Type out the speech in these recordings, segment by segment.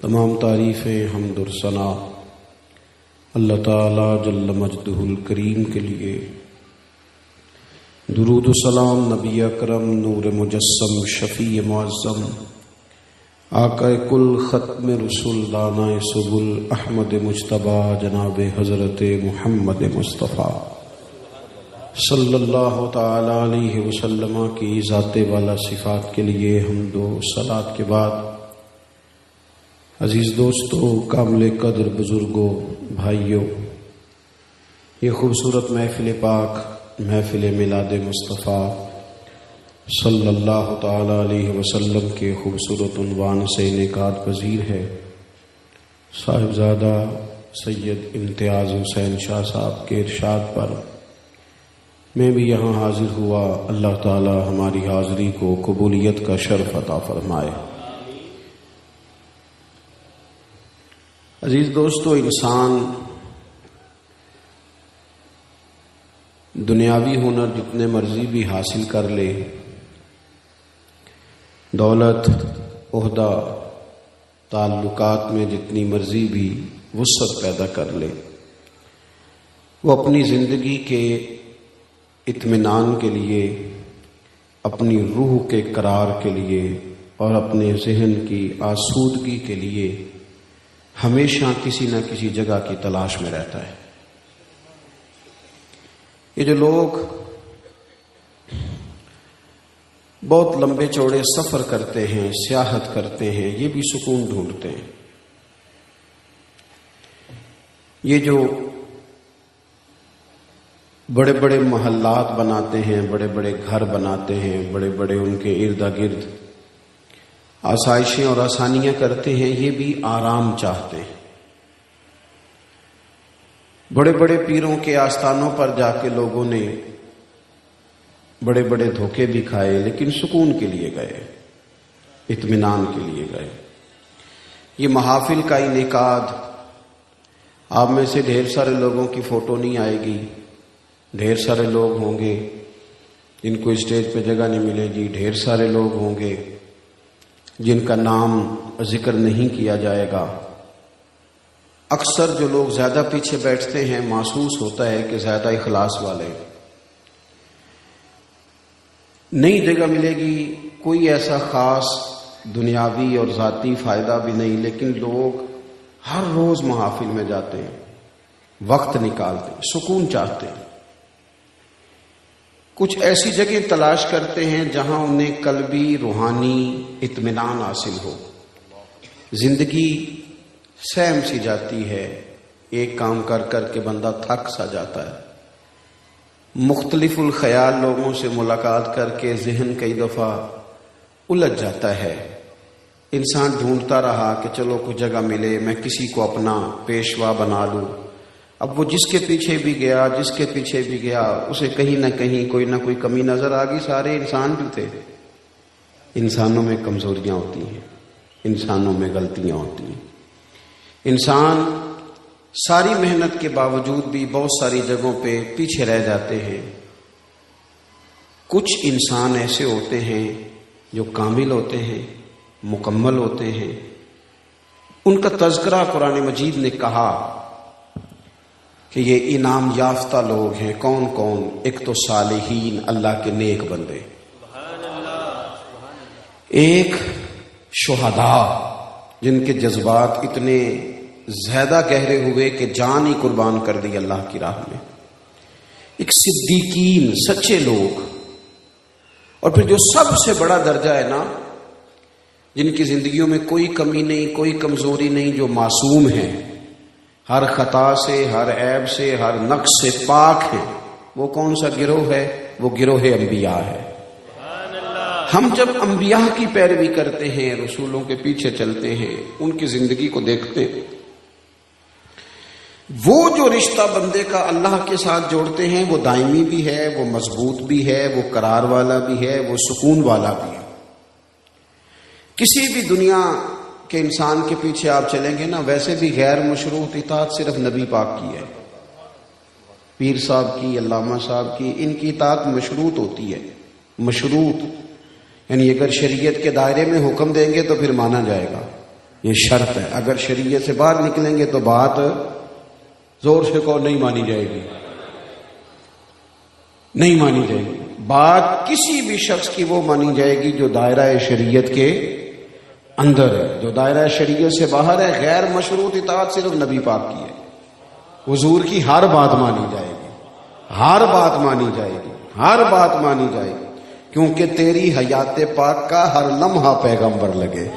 تمام تعریفیں حمد و ثنا اللہ تعالی جل مجدہ الکریم کے لیے، درود و سلام نبی اکرم نور مجسم شفیع معظم آقا کل ختم رسول دانۂ سبل احمد مجتبیٰ جناب حضرت محمد مصطفیٰ صلی اللہ تعالی علیہ وسلم کی ذات والا صفات کے لیے حمد و صلات کے بعد، عزیز دوستو، کامل قدر بزرگوں، بھائیوں، یہ خوبصورت محفل پاک، محفل میلاد مصطفیٰ صلی اللہ تعالی علیہ وسلم کے خوبصورت عنوان سے انعقاد پذیر ہے۔ صاحبزادہ سید امتیاز حسین شاہ صاحب کے ارشاد پر میں بھی یہاں حاضر ہوا۔ اللہ تعالی ہماری حاضری کو قبولیت کا شرف عطا فرمائے۔ عزیز دوستو، انسان دنیاوی ہنر جتنے مرضی بھی حاصل کر لے، دولت، عہدہ، تعلقات میں جتنی مرضی بھی وسعت پیدا کر لے، وہ اپنی زندگی کے اطمینان کے لیے، اپنی روح کے قرار کے لیے اور اپنے ذہن کی آسودگی کے لیے ہمیشہ کسی نہ کسی جگہ کی تلاش میں رہتا ہے۔ یہ جو لوگ بہت لمبے چوڑے سفر کرتے ہیں، سیاحت کرتے ہیں، یہ بھی سکون ڈھونڈتے ہیں۔ یہ جو بڑے بڑے محلات بناتے ہیں، بڑے بڑے گھر بناتے ہیں، بڑے بڑے ان کے ارد گرد آسائشیں اور آسانیاں کرتے ہیں، یہ بھی آرام چاہتے ہیں۔ بڑے بڑے پیروں کے آستانوں پر جا کے لوگوں نے بڑے بڑے دھوکے بھی کھائے، لیکن سکون کے لیے گئے، اطمینان کے لیے گئے۔ یہ محافل کا انعقاد، آپ میں سے ڈھیر سارے لوگوں کی فوٹو نہیں آئے گی، ڈھیر سارے لوگ ہوں گے جن کو اسٹیج پہ جگہ نہیں ملے گی، ڈھیر سارے لوگ ہوں گے جن کا نام ذکر نہیں کیا جائے گا۔ اکثر جو لوگ زیادہ پیچھے بیٹھتے ہیں، محسوس ہوتا ہے کہ زیادہ اخلاص والے، نئی جگہ ملے گی، کوئی ایسا خاص دنیاوی اور ذاتی فائدہ بھی نہیں، لیکن لوگ ہر روز محافل میں جاتے ہیں، وقت نکالتے ہیں، سکون چاہتے ہیں۔ کچھ ایسی جگہ تلاش کرتے ہیں جہاں انہیں قلبی روحانی اطمینان حاصل ہو۔ زندگی سہم سی جاتی ہے، ایک کام کر کر کے بندہ تھک سا جاتا ہے۔ مختلف الخیال لوگوں سے ملاقات کر کے ذہن کئی دفعہ الجھ جاتا ہے۔ انسان ڈھونڈتا رہا کہ چلو کوئی جگہ ملے، میں کسی کو اپنا پیشوا بنا لوں۔ اب وہ جس کے پیچھے بھی گیا، جس کے پیچھے بھی گیا، اسے کہیں نہ کہیں کوئی نہ کوئی کمی نظر آ گئی۔ سارے انسان بھی تھے، انسانوں میں کمزوریاں ہوتی ہیں، انسانوں میں غلطیاں ہوتی ہیں۔ انسان ساری محنت کے باوجود بھی بہت ساری جگہوں پہ پیچھے رہ جاتے ہیں۔ کچھ انسان ایسے ہوتے ہیں جو کامل ہوتے ہیں، مکمل ہوتے ہیں۔ ان کا تذکرہ قرآن مجید نے کہا کہ یہ انعام یافتہ لوگ ہیں۔ کون کون؟ ایک تو صالحین، اللہ کے نیک بندے، ایک شہداء جن کے جذبات اتنے زیادہ گہرے ہوئے کہ جان ہی قربان کر دی اللہ کی راہ میں، ایک صدیقین، سچے لوگ، اور پھر جو سب سے بڑا درجہ ہے نا، جن کی زندگیوں میں کوئی کمی نہیں، کوئی کمزوری نہیں، جو معصوم ہیں، ہر خطا سے، ہر عیب سے، ہر نقص سے پاک ہیں۔ وہ کون سا گروہ ہے؟ وہ گروہ انبیاء ہے۔ ہم جب انبیاء کی پیروی کرتے ہیں، رسولوں کے پیچھے چلتے ہیں، ان کی زندگی کو دیکھتے ہیں، وہ جو رشتہ بندے کا اللہ کے ساتھ جوڑتے ہیں، وہ دائمی بھی ہے، وہ مضبوط بھی ہے، وہ قرار والا بھی ہے، وہ سکون والا بھی ہے۔ کسی بھی دنیا کہ انسان کے پیچھے آپ چلیں گے نا، ویسے بھی غیر مشروط اطاعت صرف نبی پاک کی ہے، پیر صاحب کی، علامہ صاحب کی، ان کی اطاعت مشروط ہوتی ہے۔ مشروط یعنی اگر شریعت کے دائرے میں حکم دیں گے تو پھر مانا جائے گا، یہ شرط ہے. اگر شریعت سے باہر نکلیں گے تو بات زور سے کو نہیں مانی جائے گی، نہیں مانی جائے گی. بات کسی بھی شخص کی وہ مانی جائے گی جو دائرہ شریعت کے اندر ہے. جو دائرہ شریعت سے باہر ہے، غیر مشروط اطاعت صرف نبی پاک کی ہے. حضور کی ہر بات مانی جائے گی، ہر بات مانی جائے گی، ہر بات مانی جائے گی، کیونکہ تیری حیات پاک کا ہر لمحہ پیغمبر لگے.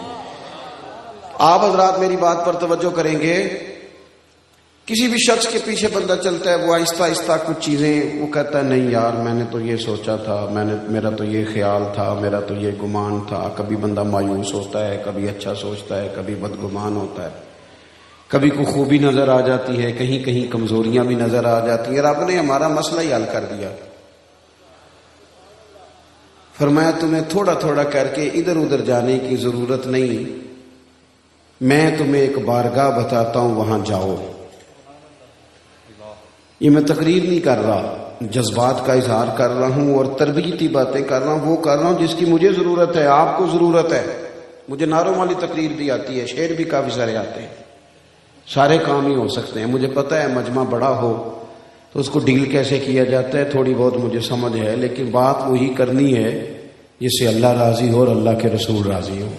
آپ حضرات میری بات پر توجہ کریں گے. کسی بھی شخص کے پیچھے بندہ چلتا ہے، وہ آہستہ آہستہ کچھ چیزیں وہ کہتا ہے نہیں یار میں نے تو یہ سوچا تھا، میرا تو یہ خیال تھا، میرا تو یہ گمان تھا. کبھی بندہ مایوس ہوتا ہے، کبھی اچھا سوچتا ہے، کبھی بدگمان ہوتا ہے، کبھی کوئی خوبی نظر آ جاتی ہے، کہیں کہیں کمزوریاں بھی نظر آ جاتی ہیں. رب نے ہمارا مسئلہ ہی حل کر دیا. فرمایا تمہیں تھوڑا تھوڑا کر کے ادھر ادھر جانے کی ضرورت نہیں، میں تمہیں ایک بارگاہ بتاتا ہوں، وہاں جاؤ. یہ میں تقریر نہیں کر رہا، جذبات کا اظہار کر رہا ہوں اور تربیتی باتیں کر رہا ہوں. وہ کر رہا ہوں جس کی مجھے ضرورت ہے، آپ کو ضرورت ہے. مجھے نعروں والی تقریر بھی آتی ہے، شعر بھی کافی سارے آتے ہیں، سارے کام ہی ہو سکتے ہیں. مجھے پتہ ہے مجمع بڑا ہو تو اس کو ڈیل کیسے کیا جاتا ہے تھوڑی بہت مجھے سمجھ ہے، لیکن بات وہی کرنی ہے جس سے اللہ راضی ہو اور اللہ کے رسول راضی ہو.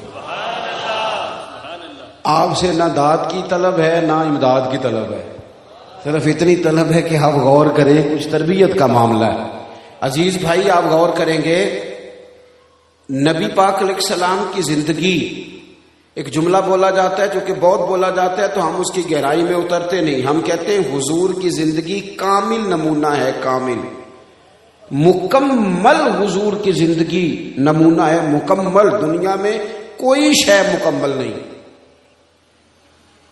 آپ سے نہ داد کی طلب ہے نہ امداد کی طلب ہے، صرف اتنی طلب ہے کہ آپ غور کریں، کچھ تربیت کا معاملہ ہے. عزیز بھائی آپ غور کریں گے، نبی پاک علیہ السلام کی زندگی، ایک جملہ بولا جاتا ہے چونکہ بہت بولا جاتا ہے تو ہم اس کی گہرائی میں اترتے نہیں. ہم کہتے ہیں حضور کی زندگی کامل نمونہ ہے، کامل مکمل حضور کی زندگی نمونہ ہے، مکمل. دنیا میں کوئی شے مکمل نہیں.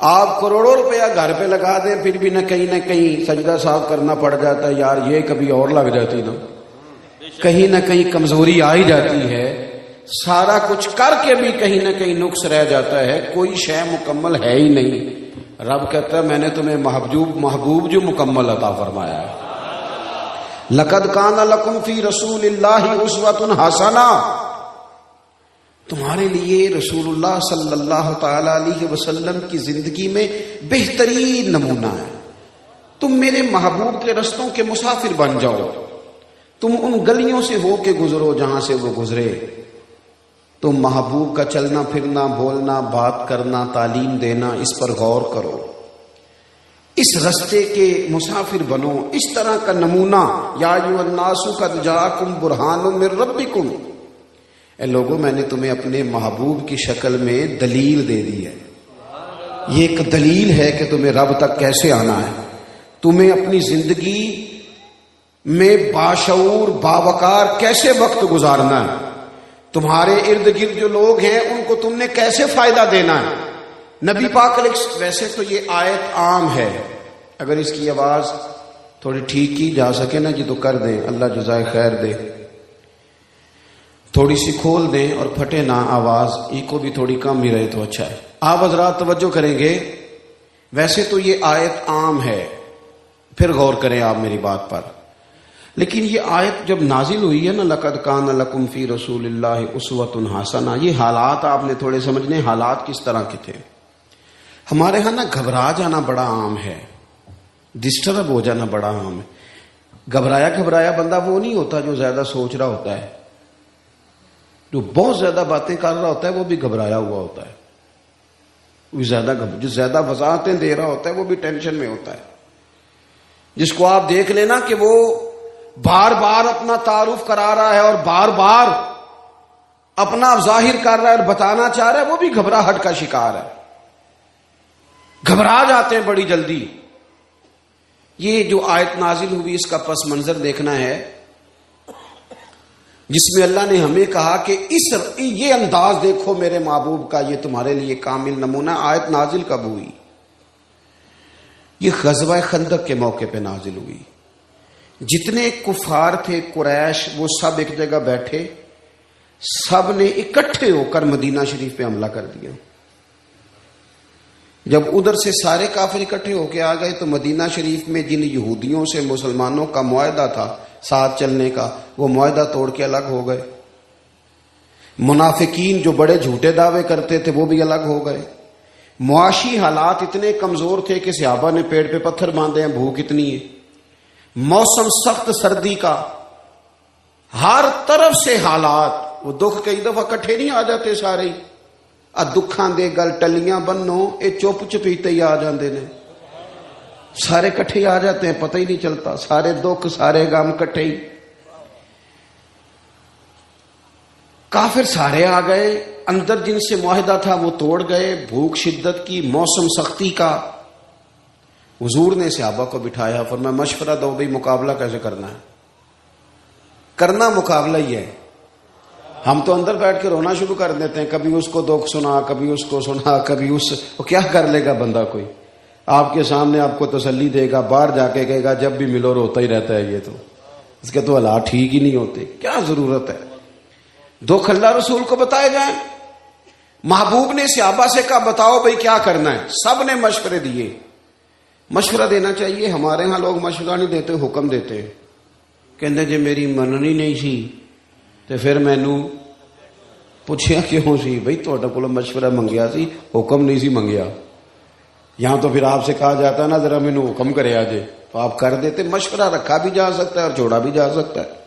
آپ کروڑوں روپیہ گھر پہ لگا دیں پھر بھی نہ کہیں سجدہ صاف کرنا پڑ جاتا ہے، یار یہ کبھی اور لگ جاتی نا، کہیں نہ کہیں کمزوری آ ہی جاتی ہے. سارا کچھ کر کے بھی کہیں نہ کہیں نقص رہ جاتا ہے، کوئی شے مکمل ہے ہی نہیں. رب کہتا ہے میں نے تمہیں محبوب جو مکمل عطا فرمایا ہے. لقد کان لکم فی رسول اللہ اسوۃ حسنہ، تمہارے لیے رسول اللہ صلی اللہ تعالی علیہ وسلم کی زندگی میں بہترین نمونہ ہے. تم میرے محبوب کے رستوں کے مسافر بن جاؤ، تم ان گلیوں سے ہو کے گزرو جہاں سے وہ گزرے. تم محبوب کا چلنا پھرنا، بولنا، بات کرنا، تعلیم دینا، اس پر غور کرو، اس رستے کے مسافر بنو. اس طرح کا نمونہ، یا ایھا الناس قد جاءکم برہان من ربکم، اے لوگوں میں نے تمہیں اپنے محبوب کی شکل میں دلیل دے دی ہے. یہ ایک دلیل ہے کہ تمہیں رب تک کیسے آنا ہے، تمہیں اپنی زندگی میں باشعور باوقار کیسے وقت گزارنا ہے، تمہارے ارد گرد جو لوگ ہیں ان کو تم نے کیسے فائدہ دینا ہے. نبی پاک علیہ، ویسے تو یہ آیت عام ہے، اگر اس کی آواز تھوڑی ٹھیک کی جا سکے نا جی تو کر دیں، اللہ جزائے خیر دے. تھوڑی سی کھول دیں اور پھٹے نہ آواز، ای کو بھی تھوڑی کم ہی رہے تو اچھا ہے. آپ حضرات توجہ کریں گے، ویسے تو یہ آیت عام ہے، پھر غور کریں آپ میری بات پر. لیکن یہ آیت جب نازل ہوئی ہے نا، لقد کان لکم فی رسول اللہ اسوۃ حسنہ، یہ حالات آپ نے تھوڑے سمجھنے. حالات کس طرح کے تھے؟ ہمارے ہاں نا گھبرا جانا بڑا عام ہے، ڈسٹرب ہو جانا بڑا عام ہے. گھبرایا بندہ وہ نہیں ہوتا جو زیادہ سوچ رہا ہوتا ہے، جو بہت زیادہ باتیں کر رہا ہوتا ہے وہ بھی گھبرایا ہوا ہوتا ہے. جو زیادہ وضاحتیں دے رہا ہوتا ہے وہ بھی ٹینشن میں ہوتا ہے. جس کو آپ دیکھ لینا کہ وہ بار بار اپنا تعارف کرا رہا ہے اور بار بار اپنا ظاہر کر رہا ہے اور بتانا چاہ رہا ہے، وہ بھی گھبراہٹ کا شکار ہے. گھبرا جاتے ہیں بڑی جلدی. یہ جو آیت نازل ہوئی اس کا پس منظر دیکھنا ہے، جس میں اللہ نے ہمیں کہا کہ یہ انداز دیکھو میرے محبوب کا، یہ تمہارے لیے کامل نمونہ. آیت نازل کب ہوئی؟ یہ غزوہ خندق کے موقع پہ نازل ہوئی. جتنے کفار تھے قریش، وہ سب ایک جگہ بیٹھے، سب نے اکٹھے ہو کر مدینہ شریف پہ حملہ کر دیا. جب ادھر سے سارے کافر اکٹھے ہو کے آ گئے تو مدینہ شریف میں جن یہودیوں سے مسلمانوں کا معاہدہ تھا ساتھ چلنے کا، وہ معاہدہ توڑ کے الگ ہو گئے. منافقین جو بڑے جھوٹے دعوے کرتے تھے وہ بھی الگ ہو گئے. معاشی حالات اتنے کمزور تھے کہ صحابہ نے پیڑ پہ پتھر باندھے ہیں، بھوک اتنی ہے، موسم سخت سردی کا، ہر طرف سے حالات، وہ دکھ کئی دفعہ کٹھے نہیں آ جاتے سارے ہی، دکھاں دے گل ٹلیاں بنو اے چپ چپیتے ہی آ جاندے نے، سارے کٹھے آ جاتے ہیں، پتہ ہی نہیں چلتا، سارے دکھ سارے غم کٹھے ہی۔ کافر سارے آ گئے، اندر جن سے معاہدہ تھا وہ توڑ گئے، بھوک شدت کی، موسم سختی کا۔ حضور نے صحابہ کو بٹھایا، فرمایا مشورہ دو بھئی مقابلہ کیسے کرنا ہے؟ کرنا مقابلہ ہی ہے۔ ہم تو اندر بیٹھ کے رونا شروع کر دیتے ہیں، کبھی اس کو دکھ سنا، کبھی اس کو سنا، کبھی اس وہ کیا کر لے گا بندہ؟ کوئی آپ کے سامنے آپ کو تسلی دے گا، باہر جا کے کہے گا جب بھی ملو روتا ہی رہتا ہے، یہ تو اس کے تو حالات ٹھیک ہی نہیں ہوتے، کیا ضرورت ہے؟ دکھ اللہ رسول کو بتائے جائیں۔ محبوب نے صحابہ سے کہا بتاؤ بھئی کیا کرنا ہے، سب نے مشورے دیے۔ مشورہ دینا چاہیے، ہمارے ہاں لوگ مشورہ نہیں دیتے، حکم دیتے، کہندے جے میری مننی نہیں سی تے پھر مینوں پوچھیا کیوں سی؟ بھئی تہاڈے کول مشورہ منگیا سی، حکم نہیں سی منگیا۔ یہاں تو پھر آپ سے کہا جاتا ہے نا ذرا مینوں حکم کرے آجے، تو آپ کر دیتے۔ مشورہ رکھا بھی جا سکتا ہے اور چھوڑا بھی جا سکتا ہے۔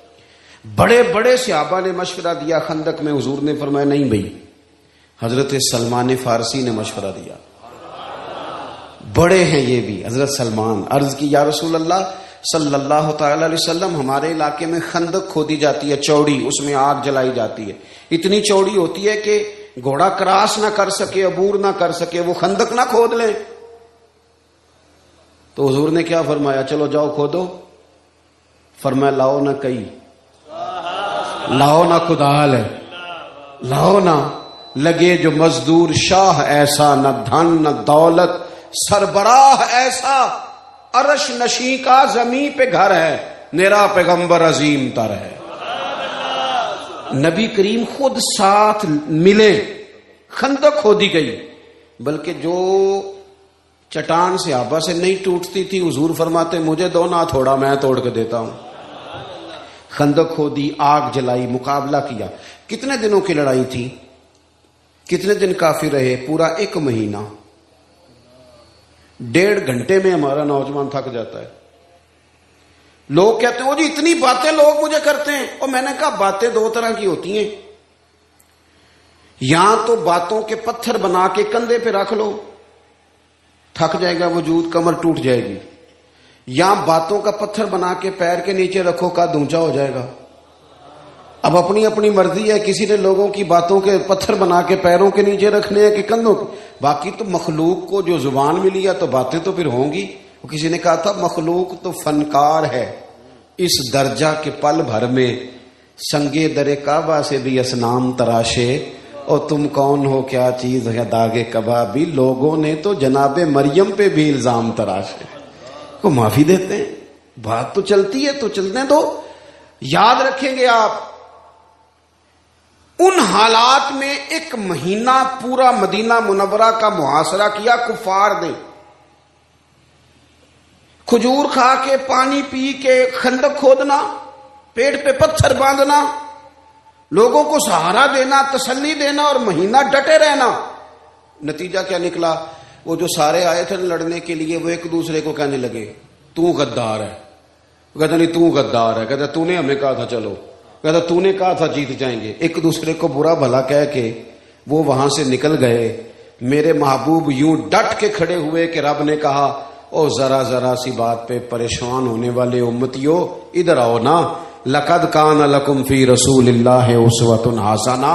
بڑے بڑے صحابہ نے مشورہ دیا خندق میں، حضور نے فرمایا نہیں بھئی، حضرت سلمان فارسی نے مشورہ دیا، بڑے ہیں یہ بھی، حضرت سلمان۔ عرض کی یا رسول اللہ صلی اللہ تعالی علیہ وسلم، ہمارے علاقے میں خندق کھودی جاتی ہے چوڑی، اس میں آگ جلائی جاتی ہے، اتنی چوڑی ہوتی ہے کہ گھوڑا کراس نہ کر سکے، عبور نہ کر سکے، وہ خندق نہ کھود لیں۔ تو حضور نے کیا فرمایا؟ چلو جاؤ کھودو۔ فرمایا لاؤ نہ کئی، لاؤ نہ کدال ہے، لاؤ نہ لگے جو مزدور شاہ ایسا، نہ دھن نہ دولت سربراہ ایسا، عرش نشیں کا زمین پہ گھر ہے، میرا پیغمبر عظیم تر ہے۔ نبی کریم خود ساتھ ملے، خندق کھودی گئی، بلکہ جو چٹان صحابہ سے نہیں ٹوٹتی تھی، حضور فرماتے مجھے دو نہ تھوڑا، میں توڑ کے دیتا ہوں۔ خندق کھودی، آگ جلائی، مقابلہ کیا۔ کتنے دنوں کی لڑائی تھی؟ کتنے دن کافی رہے؟ پورا 1 مہینہ۔ 1.5 گھنٹے میں ہمارا نوجوان تھک جاتا ہے۔ لوگ کہتے ہیں وہ جی اتنی باتیں لوگ مجھے کرتے ہیں، اور میں نے کہا باتیں 2 طرح کی ہوتی ہیں، یا تو باتوں کے پتھر بنا کے کندھے پہ رکھ لو، تھک جائے گا وجود، کمر ٹوٹ جائے گی، یا باتوں کا پتھر بنا کے پیر کے نیچے رکھو، کا اونچا ہو جائے گا۔ اب اپنی اپنی مرضی ہے، کسی نے لوگوں کی باتوں کے پتھر بنا کے پیروں کے نیچے رکھنے ہیں کہ کندھوں کے۔ باقی تو مخلوق کو جو زبان ملی ہے تو باتیں تو پھر ہوں گی۔ کسی نے کہا تھا مخلوق تو فنکار ہے، اس درجہ کے پل بھر میں سنگے در کعبہ سے بھی اسنام تراشے، اور تم کون ہو کیا چیز ہے داغے کبابی، لوگوں نے تو جناب مریم پہ بھی الزام تراشے۔ کو معافی دیتے ہیں، بات تو چلتی ہے تو چلنے دو۔ یاد رکھیں گے آپ، ان حالات میں 1 مہینہ پورا مدینہ منورہ کا محاصرہ کیا کفار نے۔ کھجور کھا کے، پانی پی کے، خندق کھودنا، پیٹ پہ پتھر باندھنا، لوگوں کو سہارا دینا، تسلی دینا، اور مہینہ ڈٹے رہنا۔ نتیجہ کیا نکلا؟ وہ جو سارے آئے تھے لڑنے کے لیے، وہ ایک دوسرے کو کہنے لگے تو غدار ہے، کہتا نہیں تو غدار ہے، کہتا تو نے ہمیں کہا تھا چلو، کہتا تو نے کہا تھا جیت جائیں گے۔ ایک دوسرے کو برا بھلا کہہ کے وہ وہاں سے نکل گئے۔ میرے محبوب یوں ڈٹ کے کھڑے ہوئے کہ رب نے کہا او ذرا ذرا سی بات پہ پریشان ہونے والے امتیوں ادھر آؤ نا، لقد کان لکم فی رسول اللہ اسوۃ حسنہ،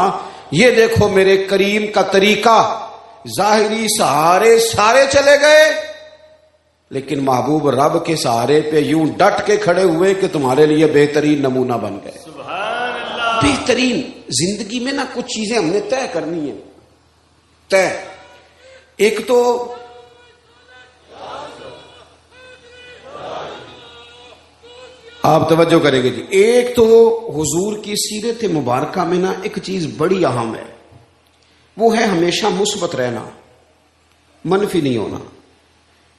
یہ دیکھو میرے کریم کا طریقہ۔ ظاہری سہارے سارے چلے گئے، لیکن محبوب رب کے سہارے پہ یوں ڈٹ کے کھڑے ہوئے کہ تمہارے لیے بہترین نمونہ بن گئے۔ بہترین زندگی میں نا کچھ چیزیں ہم نے طے کرنی ہیں، طے۔ ایک تو آپ توجہ کریں گے جی، ایک تو حضور کی سیرت مبارکہ میں نا ایک چیز بڑی اہم ہے، وہ ہے ہمیشہ مثبت رہنا، منفی نہیں ہونا۔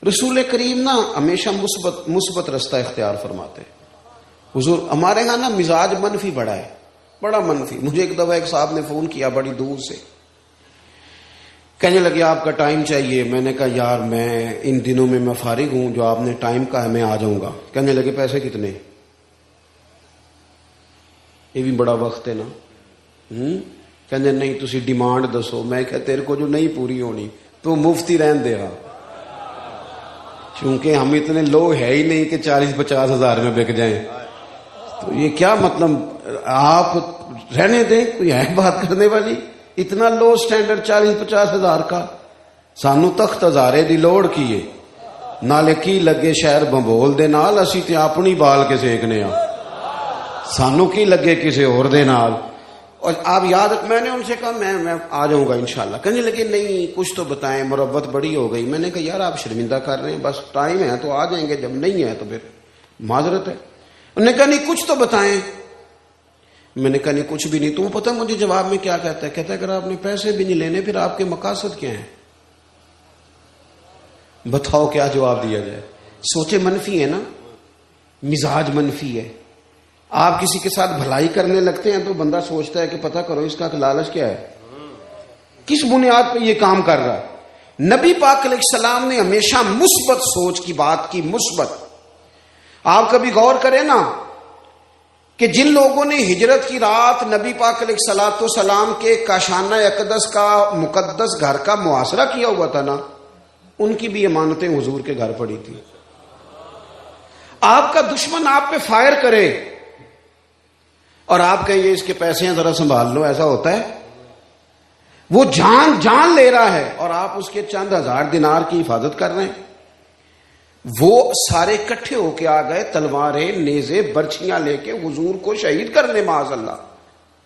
رسول کریم نا ہمیشہ مثبت رستہ اختیار فرماتے۔ حضور ہمارے ہاں نا مزاج منفی بڑا ہے، بڑا منفی۔ مجھے ایک دفعہ ایک صاحب نے فون کیا بڑی دور سے، کہنے لگے آپ کا ٹائم چاہیے. میں نے کہا یار میں ان دنوں میں فارغ ہوں، جو آپ نے ٹائم کہا ہے میں آ جاؤں گا. کہنے لگے پیسے کتنے؟ یہ بھی بڑا وقت ہے نا. کہنے نہیں تسی ڈیمانڈ دسو. میں کہ تیرے کو جو نہیں پوری ہونی تو مفتی رہن دے گا، کیونکہ ہم اتنے لوگ ہے ہی نہیں کہ 40-50 ہزار میں بک جائیں. تو یہ کیا مطلب، آپ رہنے دیں، کوئی ہے بات کرنے والی؟ اتنا لو سٹینڈرڈ 40-50 ہزار کا. سانو تخت ہزارے دی لوڑ کیے نالے کی لگے شہر بمبول دے نال، اسی تے اپنی بال کے سیکنے ہاں، سانو کی لگے کسی اور دے نال. اور آپ یاد، میں نے ان سے کہا میں آ جاؤں گا انشاءاللہ. کہنے لگے نہیں کچھ تو بتائیں، مربت بڑی ہو گئی. میں نے کہا یار آپ شرمندہ کر رہے ہیں، بس ٹائم ہے تو آ جائیں گے، جب نہیں ہے تو پھر معذرت ہے. انہوں نے کہا نہیں کچھ تو بتائیں. میں نے کہا نہیں کچھ بھی نہیں. تو پتہ مجھے جواب میں کیا کہتا ہے؟ کہتا ہے اگر آپ نے پیسے بھی نہیں لینے پھر آپ کے مقاصد کیا ہیں؟ بتاؤ کیا جواب دیا جائے. سوچے منفی ہے نا، مزاج منفی ہے. آپ کسی کے ساتھ بھلائی کرنے لگتے ہیں تو بندہ سوچتا ہے کہ پتہ کرو اس کا لالچ کیا ہے، کس بنیاد پہ یہ کام کر رہا ہے. نبی پاک علیہ السلام نے ہمیشہ مثبت سوچ کی بات کی. مثبت. آپ کبھی غور کریں نا کہ جن لوگوں نے ہجرت کی رات نبی پاک علیہ الصلوۃ والسلام کے کاشانہ اقدس کا مقدس گھر کا محاصرہ کیا ہوا تھا نا، ان کی بھی امانتیں حضور کے گھر پڑی تھی. آپ کا دشمن آپ پہ فائر کرے اور آپ کہیں اس کے پیسے ہیں ذرا سنبھال لو، ایسا ہوتا ہے؟ وہ جان لے رہا ہے اور آپ اس کے چند ہزار دینار کی حفاظت کر رہے ہیں. وہ سارے اکٹھے ہو کے آ گئے، تلواریں نیزے برچھیاں لے کے حضور کو شہید کرنے معاذ اللہ.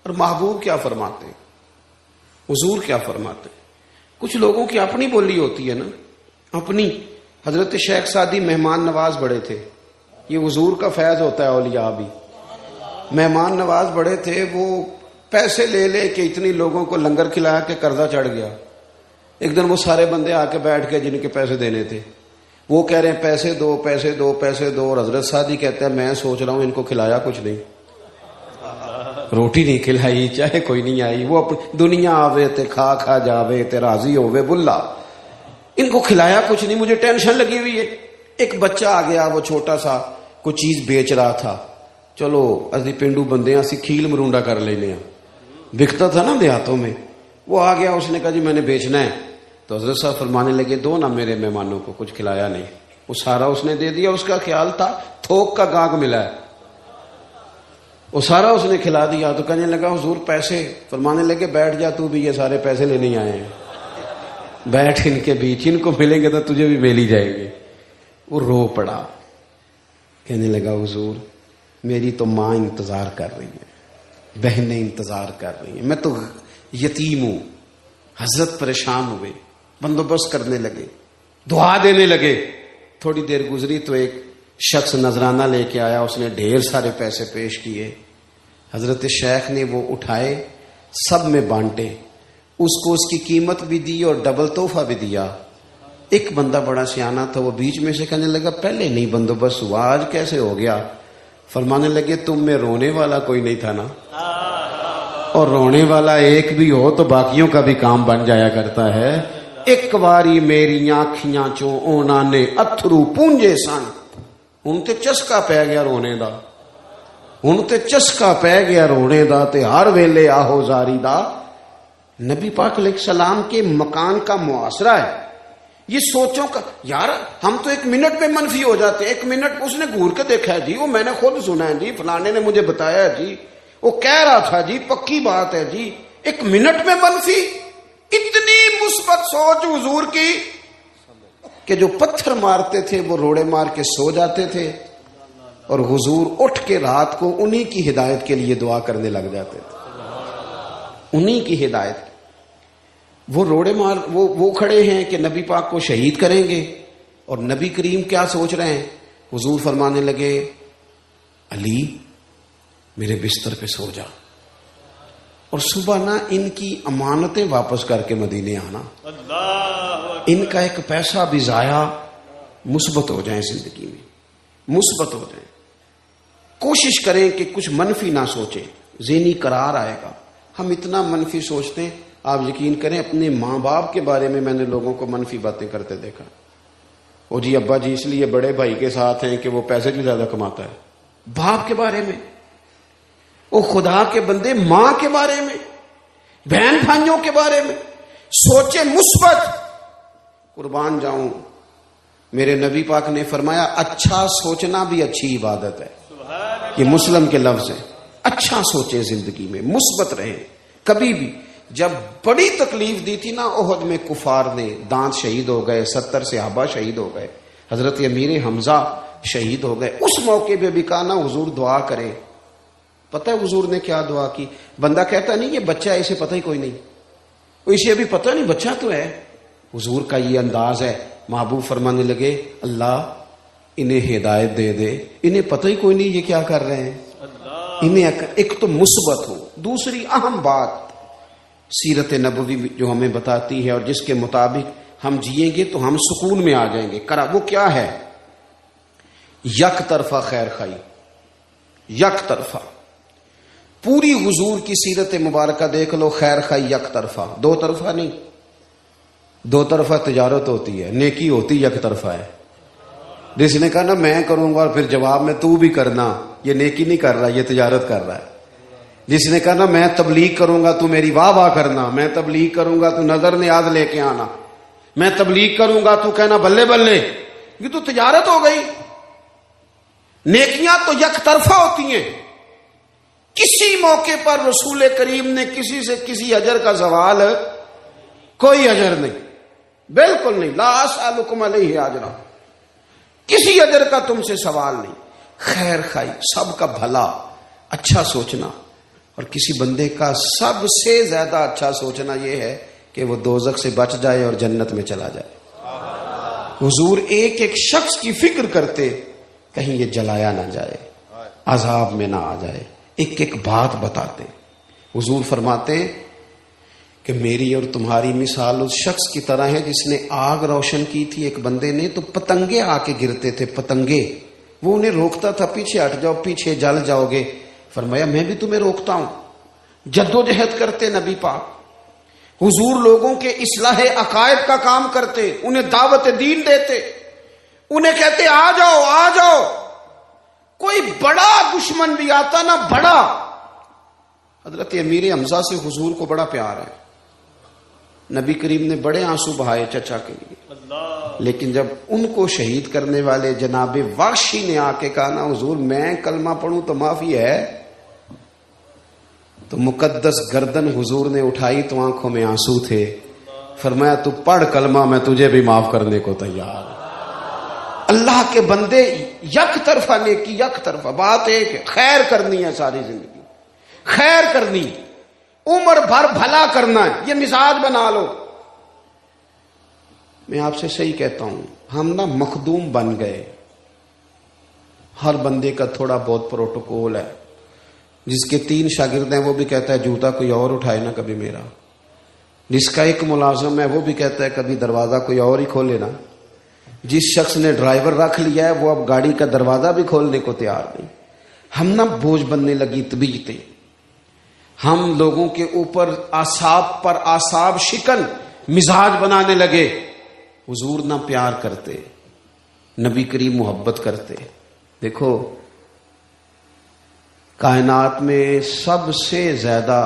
اور محبوب کیا فرماتے ہیں، حضور کیا فرماتے ہیں؟ کچھ لوگوں کی اپنی بولی ہوتی ہے نا، اپنی. حضرت شیخ سعدی مہمان نواز بڑے تھے. یہ حضور کا فیض ہوتا ہے، اولیاء بھی مہمان نواز بڑے تھے. وہ پیسے لے لے کے اتنی لوگوں کو لنگر کھلایا کہ قرضہ چڑھ گیا. ایک دن وہ سارے بندے آ کے بیٹھ کے جن کے پیسے دینے تھے، وہ کہہ رہے ہیں پیسے دو پیسے دو پیسے دو. اور حضرت سعدی کہتے ہیں میں سوچ رہا ہوں ان کو کھلایا کچھ نہیں، روٹی نہیں کھلائی، چاہے کوئی نہیں آئی. وہ اپنی دنیا آوے تے کھا جاوے تے راضی ہوئے بلا، ان کو کھلایا کچھ نہیں. مجھے ٹینشن لگی ہوئی ہے. ایک بچہ آ گیا، وہ چھوٹا سا کوئی چیز بیچ رہا تھا. چلو اسی پینڈو بندے اسی کھیل مرونڈا کر لینے ہیں، بکتا تھا نا دیہاتوں میں. وہ آ گیا، اس نے کہا جی میں نے بیچنا ہے. تو حضرت صاحب فرمانے لگے دو نا میرے مہمانوں کو، کچھ کھلایا نہیں. وہ سارا اس نے دے دیا. اس کا خیال تھا تھوک کا گاگ ملا ہے، وہ سارا اس نے کھلا دیا. تو کہنے لگا حضور پیسے. فرمانے لگے بیٹھ جا تو بھی، یہ سارے پیسے لینے آئے ہیں، بیٹھ ان کے بیچ، ان کو ملیں گے تو تجھے بھی مل ہی جائیں گے. وہ رو پڑا، کہنے لگا حضور میری تو ماں انتظار کر رہی ہے، بہنیں انتظار کر رہی ہیں، میں تو یتیم ہوں. حضرت پریشان ہوئے، بندوبست کرنے لگے، دعا دینے لگے. تھوڑی دیر گزری تو ایک شخص نذرانہ لے کے آیا، اس نے ڈھیر سارے پیسے پیش کیے. حضرت شیخ نے وہ اٹھائے، سب میں بانٹے، اس کو اس کی قیمت بھی دی اور ڈبل تحفہ بھی دیا. ایک بندہ بڑا سیانا تھا، وہ بیچ میں سے کہنے لگا پہلے نہیں بندوبست ہوا، آج کیسے ہو گیا؟ فرمانے لگے تم میں رونے والا کوئی نہیں تھا نا، اور رونے والا ایک بھی ہو تو باقیوں کا بھی کام بن جایا کرتا ہے. ایک واری میری آنکھیاں چوں اونا نے اتھرو پونجے سن. ہن تے چسکا پی گیا رونے دا، ہن تے چسکا پی گیا رونے دا، تے ہر ویلے آہو زاری دا. نبی پاک علیہ السلام کے مکان کا محاصرہ ہے. یہ سوچوں کا، یار ہم تو ایک منٹ میں منفی ہو جاتے ہیں. ایک منٹ اس نے گھور کے دیکھا ہے جی، وہ میں نے خود سنا ہے جی، فلانے نے مجھے بتایا ہے جی، وہ کہہ رہا تھا جی، پکی بات ہے جی. ایک منٹ میں منفی. اتنی مثبت سوچ حضور کی کہ جو پتھر مارتے تھے وہ روڑے مار کے سو جاتے تھے، اور حضور اٹھ کے رات کو انہی کی ہدایت کے لیے دعا کرنے لگ جاتے تھے، انہی کی ہدایت. وہ روڑے مار وہ کھڑے ہیں کہ نبی پاک کو شہید کریں گے، اور نبی کریم کیا سوچ رہے ہیں؟ حضور فرمانے لگے علی میرے بستر پہ سو جا، اور صبح نہ ان کی امانتیں واپس کر کے مدینے آنا. ان کا ایک پیسہ بھی ضائع. مثبت ہو جائیں زندگی میں، مثبت ہو جائیں. کوشش کریں کہ کچھ منفی نہ سوچیں، ذہنی قرار آئے گا. ہم اتنا منفی سوچتے ہیں آپ یقین کریں اپنے ماں باپ کے بارے میں نے لوگوں کو منفی باتیں کرتے دیکھا. وہ جی ابا جی اس لیے بڑے بھائی کے ساتھ ہیں کہ وہ پیسے بھی زیادہ کماتا ہے. باپ کے بارے میں، وہ خدا کے بندے ماں کے بارے میں، بہن بھائیوں کے بارے میں سوچے مثبت. قربان جاؤں، میرے نبی پاک نے فرمایا اچھا سوچنا بھی اچھی عبادت ہے. یہ مسلم کے لفظ ہیں. اچھا سوچے، زندگی میں مثبت رہیں. کبھی بھی جب بڑی تکلیف دی تھی نا احد میں کفار نے، دانت شہید ہو گئے، 70 صحابہ شہید ہو گئے، حضرت امیر حمزہ شہید ہو گئے، اس موقع پہ بھی کہا نا حضور دعا کریں. پتہ ہے حضور نے کیا دعا کی؟ بندہ کہتا نہیں یہ بچہ ہے، اسے پتہ ہی کوئی نہیں، اسے ابھی پتہ نہیں بچہ تو ہے. حضور کا یہ انداز ہے. محبوب فرمانے لگے اللہ انہیں ہدایت دے دے، انہیں پتہ ہی کوئی نہیں یہ کیا کر رہے ہیں. انہیں ایک تو مثبت ہو. دوسری اہم بات سیرت نبوی جو ہمیں بتاتی ہے اور جس کے مطابق ہم جئیں گے تو ہم سکون میں آ جائیں گے. وہ کیا ہے؟ یک طرفہ خیر خائی. یک طرفہ پوری حضور کی سیرت مبارکہ دیکھ لو، خیر خائی یک طرفہ، دو طرفہ نہیں. دو طرفہ تجارت ہوتی ہے، نیکی ہوتی یک طرفہ ہے. جس نے کہا نا میں کروں گا اور پھر جواب میں تو بھی کرنا، یہ نیکی نہیں کر رہا، یہ تجارت کر رہا ہے. جس نے کہا نا میں تبلیغ کروں گا تو میری واہ واہ کرنا، میں تبلیغ کروں گا تو نظر نیاز لے کے آنا، میں تبلیغ کروں گا تو کہنا بلے بلے، یہ تو تجارت ہو گئی. نیکیاں تو یک طرفہ ہوتی ہیں. کسی موقع پر رسول کریم نے کسی سے کسی اجر کا سوال، کوئی اجر نہیں، بالکل نہیں. لا اسألکم علیہ اجرا، کسی اجر کا تم سے سوال نہیں. خیر خائی، سب کا بھلا، اچھا سوچنا. اور کسی بندے کا سب سے زیادہ اچھا سوچنا یہ ہے کہ وہ دوزخ سے بچ جائے اور جنت میں چلا جائے. حضور ایک ایک شخص کی فکر کرتے، کہیں یہ جلایا نہ جائے، عذاب میں نہ آ جائے. ایک ایک بات بتاتے. حضور فرماتے کہ میری اور تمہاری مثال اس شخص کی طرح ہے جس نے آگ روشن کی تھی ایک بندے نے، تو پتنگے آ کے گرتے تھے. پتنگے، وہ انہیں روکتا تھا، پیچھے ہٹ جاؤ، پیچھے جل جاؤ گے. فرمایا میں بھی تمہیں روکتا ہوں. جدوجہد کرتے نبی پاک. حضور لوگوں کے اصلاح عقائد کا کام کرتے، انہیں دعوت دین دیتے، انہیں کہتے آ جاؤ آ جاؤ. کوئی بڑا دشمن بھی آتا نا، بڑا، حضرت امیر حمزہ سے حضور کو بڑا پیار ہے. نبی کریم نے بڑے آنسو بہائے چچا کے لیے. لیکن جب ان کو شہید کرنے والے جناب وحشی نے آ کے کہا نا حضور میں کلمہ پڑھوں تو معافی ہے، تو مقدس گردن حضور نے اٹھائی تو آنکھوں میں آنسو تھے. فرمایا تو پڑھ کلمہ، میں تجھے بھی معاف کرنے کو تیار. اللہ کے بندے یک طرفہ نیکی، یک طرفہ. بات ایک ہے، خیر کرنی ہے ساری زندگی، خیر کرنی، عمر بھر بھلا کرنا ہے. یہ مزاج بنا لو. میں آپ سے صحیح کہتا ہوں، ہم نا مخدوم بن گئے. ہر بندے کا تھوڑا بہت پروٹوکول ہے. جس کے 3 شاگرد ہیں وہ بھی کہتا ہے جوتا کوئی اور اٹھائے نا کبھی میرا. جس کا ایک ملازم ہے وہ بھی کہتا ہے کبھی دروازہ کوئی اور ہی کھولے نا. جس شخص نے ڈرائیور رکھ لیا ہے وہ اب گاڑی کا دروازہ بھی کھولنے کو تیار نہیں. ہم نا بوجھ بننے لگی طبیعتیں. ہم لوگوں کے اوپر اعصاب پر اعصاب شکن مزاج بنانے لگے. حضور نہ پیار کرتے، نبی کریم محبت کرتے. دیکھو کائنات میں سب سے زیادہ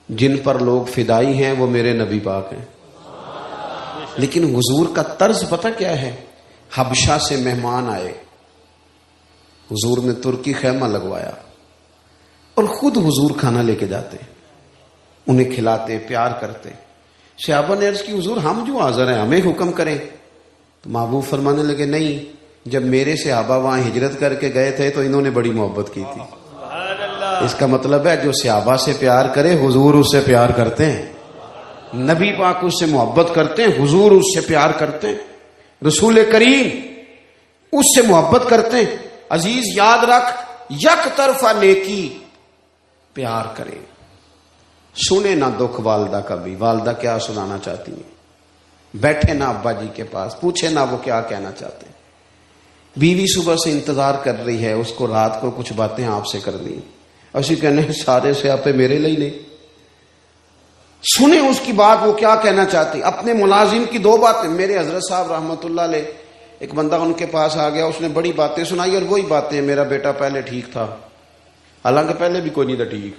جن پر لوگ فدائی ہیں وہ میرے نبی پاک ہیں. لیکن حضور کا طرز پتہ کیا ہے؟ حبشہ سے مہمان آئے، حضور نے ترکی خیمہ لگوایا اور خود حضور کھانا لے کے جاتے، انہیں کھلاتے، پیار کرتے. صحابہ نے عرض کی حضور ہم جو حاضر ہیں ہمیں حکم کریں. تو محبوب فرمانے لگے نہیں، جب میرے صحابہ وہاں ہجرت کر کے گئے تھے تو انہوں نے بڑی محبت کی تھی. اس کا مطلب ہے جو صحابہ سے پیار کرے حضور اس سے پیار کرتے ہیں. نبی پاک اس سے محبت کرتے ہیں، حضور اس سے پیار کرتے ہیں، رسول کریم اس سے محبت کرتے ہیں. عزیز یاد رکھ، یک طرفہ نیکی، پیار کرے. سنے نہ دکھ والدہ کا بھی، والدہ کیا سنانا چاہتی ہیں. بیٹھے نہ ابا جی کے پاس، پوچھے نہ وہ کیا کہنا چاہتے ہیں. بیوی صبح سے انتظار کر رہی ہے، اس کو رات کو کچھ باتیں آپ سے کرنی، اسی کہنے سارے سے آپ میرے لیے نہیں. سنیں اس کی بات، وہ کیا کہنا چاہتے. اپنے ملازم کی دو باتیں. میرے حضرت صاحب رحمۃ اللہ علیہ ایک بندہ ان کے پاس آ گیا، اس نے بڑی باتیں سنائی، اور وہی باتیں میرا بیٹا پہلے ٹھیک تھا، حالانکہ پہلے بھی کوئی نہیں تھا ٹھیک.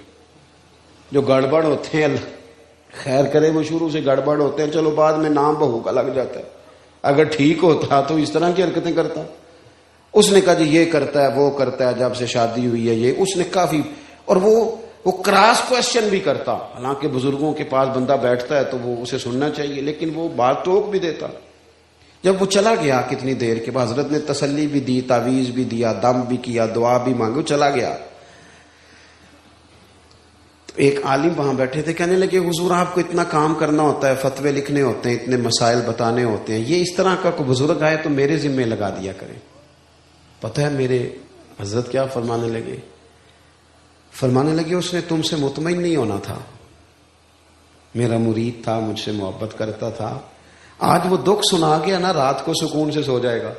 جو گڑبڑ ہوتے ہیں اللہ خیر کرے، وہ شروع سے گڑبڑ ہوتے ہیں، چلو بعد میں نام بہو کا لگ جاتا ہے. اگر ٹھیک ہوتا تو اس طرح کی حرکتیں کرتا. اس نے کہا جی یہ کرتا ہے وہ کرتا ہے، جب سے شادی ہوئی ہے یہ. اس نے کافی، اور وہ کراس کوشچن بھی کرتا. حالانکہ بزرگوں کے پاس بندہ بیٹھتا ہے تو وہ اسے سننا چاہیے، لیکن وہ بات ٹوک بھی دیتا. جب وہ چلا گیا کتنی دیر کے بعد، حضرت نے تسلی بھی دی، تعویذ بھی دیا، دم بھی کیا، دعا بھی مانگی، وہ چلا گیا. تو ایک عالم وہاں بیٹھے تھے، کہنے لگے حضور آپ کو اتنا کام کرنا ہوتا ہے، فتوے لکھنے ہوتے ہیں، اتنے مسائل بتانے ہوتے ہیں، یہ اس طرح کا کوئی بزرگ آئے تو میرے ذمہ لگا دیا کریں. پتہ ہے میرے حضرت کیا فرمانے لگے اس نے تم سے مطمئن نہیں ہونا تھا، میرا مرید تھا، مجھ سے محبت کرتا تھا، آج وہ دکھ سنا گیا نا، رات کو سکون سے سو جائے گا.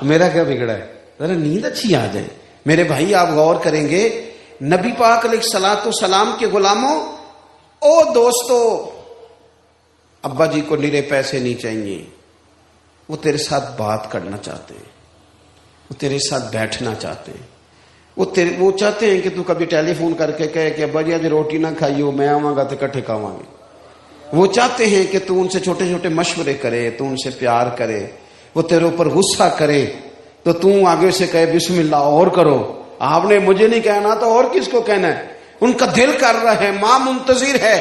میرا کیا بگڑا ہے، ذرا نیند اچھی آ جائے. میرے بھائی آپ غور کریں گے، نبی پاک علیہ الصلوۃ والسلام کے غلاموں، او دوستو، ابا جی کو نرے پیسے نہیں چاہیے، وہ تیرے ساتھ بات کرنا چاہتے ہیں، وہ تیرے ساتھ بیٹھنا چاہتے ہیں، وہ چاہتے ہیں کہ تو کبھی ٹیلی فون کر کے کہے کہ ابا جی آج روٹی نہ کھائی ہو، میں آواں گا تو کٹھے کھاواں گے. وہ چاہتے ہیں کہ تو ان سے چھوٹے چھوٹے مشورے کرے، تو ان سے پیار کرے. وہ تیرے اوپر غصہ کرے تو تو آگے سے کہے بسم اللہ اور کرو. آپ نے مجھے نہیں کہنا تو اور کس کو کہنا ہے. ان کا دل کر رہا ہے، ماں منتظر ہے.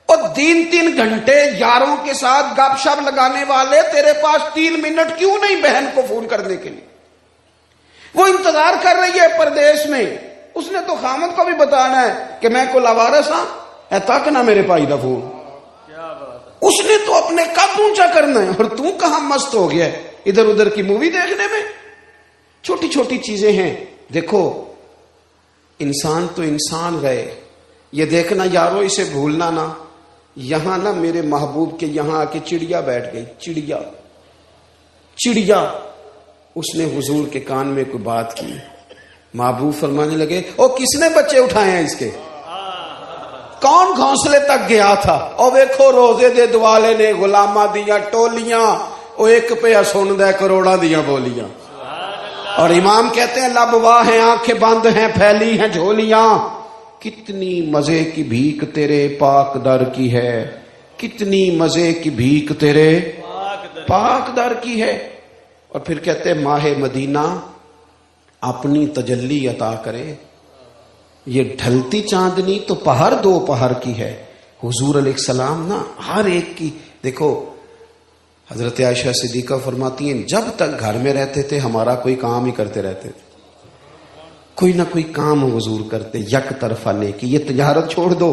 اور 3 گھنٹے یاروں کے ساتھ گپ شپ لگانے والے تیرے پاس 3 منٹ کیوں نہیں بہن کو فون کرنے کے لیے؟ وہ انتظار کر رہی ہے پردیش میں. اس نے تو خامد کو بھی بتانا ہے کہ میں کو لاوارث ہاں، اے تک نہ میرے پائی دا فون. اس نے تو اپنے قد اونچا کرنا ہے، اور تو کہاں مست ہو گیا ہے ادھر ادھر کی مووی دیکھنے میں. چھوٹی چھوٹی چیزیں ہیں. دیکھو انسان تو انسان گئے، یہ دیکھنا یارو اسے بھولنا نا. یہاں نا میرے محبوب کے یہاں آ کے چڑیا بیٹھ گئی، چڑیا. اس نے حضور کے کان میں کوئی بات کی. محبوب فرمانے لگے او کس نے بچے اٹھائے ہیں اس کے؟ کون گھونسلے تک گیا تھا؟ او ویکھو روزے دے دوالے نے غلاماں دیاں ٹولیاں، او ایک پہ سن دے کروڑاں دیاں بولیاں. اور امام کہتے ہیں لب واہ ہیں، آنکھیں بند ہیں، پھیلی ہیں جھولیاں. کتنی مزے کی بھیک تیرے پاک در کی ہے، کتنی مزے کی بھیک تیرے پاک در کی ہے. اور پھر کہتے ہیں ماہ مدینہ اپنی تجلی عطا کرے. یہ ڈھلتی چاندنی تو پہر 2 پہر کی ہے. حضور علیہ السلام نا ہر ایک کی. دیکھو حضرت عائشہ صدیقہ فرماتی ہیں جب تک گھر میں رہتے تھے ہمارا کوئی کام ہی کرتے رہتے تھے، کوئی نہ کوئی کام حضور کرتے. یک طرفہ نیکی، یہ تجارت چھوڑ دو.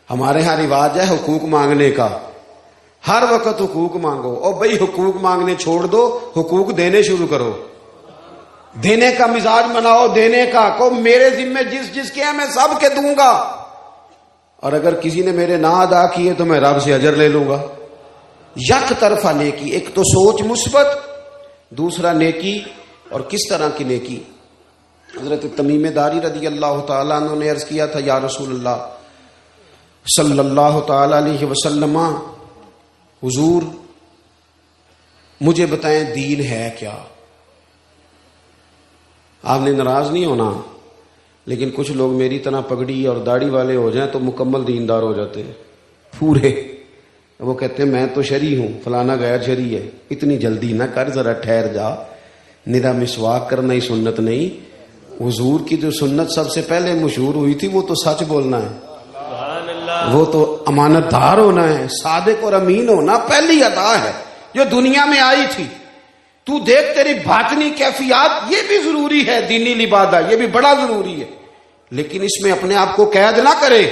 ہمارے ہاں رواج ہے حقوق مانگنے کا، ہر وقت حقوق مانگو. اور بھئی حقوق مانگنے چھوڑ دو، حقوق دینے شروع کرو. دینے کا مزاج بناؤ، دینے کا. کو میرے ذمہ جس کے ہیں میں سب کے دوں گا، اور اگر کسی نے میرے نہ ادا کیے تو میں رب سے اجر لے لوں گا. یک طرفہ نیکی، ایک تو سوچ مثبت، دوسرا نیکی. اور کس طرح کی نیکی؟ حضرت تمیم داری رضی اللہ تعالیٰ عنہ نے عرض کیا تھا یا رسول اللہ صلی اللہ تعالی علیہ وسلم، حضور مجھے بتائیں دین ہے کیا؟ آپ نے ناراض نہیں ہونا، لیکن کچھ لوگ میری طرح پگڑی اور داڑھی والے ہو جائیں تو مکمل دیندار ہو جاتے ہیں پورے. وہ کہتے ہیں میں تو شرعی ہوں، فلانا غیر شرعی ہے. اتنی جلدی نہ کر، ذرا ٹھہر جا. نرا مسواک کرنا ہی سنت نہیں. حضور کی جو سنت سب سے پہلے مشہور ہوئی تھی وہ تو سچ بولنا ہے، وہ تو امانت دار ہونا ہے، صادق اور امین ہونا پہلی ادا ہے جو دنیا میں آئی تھی. تو دیکھ تیری باطنی کیفیات، یہ بھی ضروری ہے. دینی لبادہ یہ بھی بڑا ضروری ہے، لیکن اس میں اپنے آپ کو قید نہ کرے.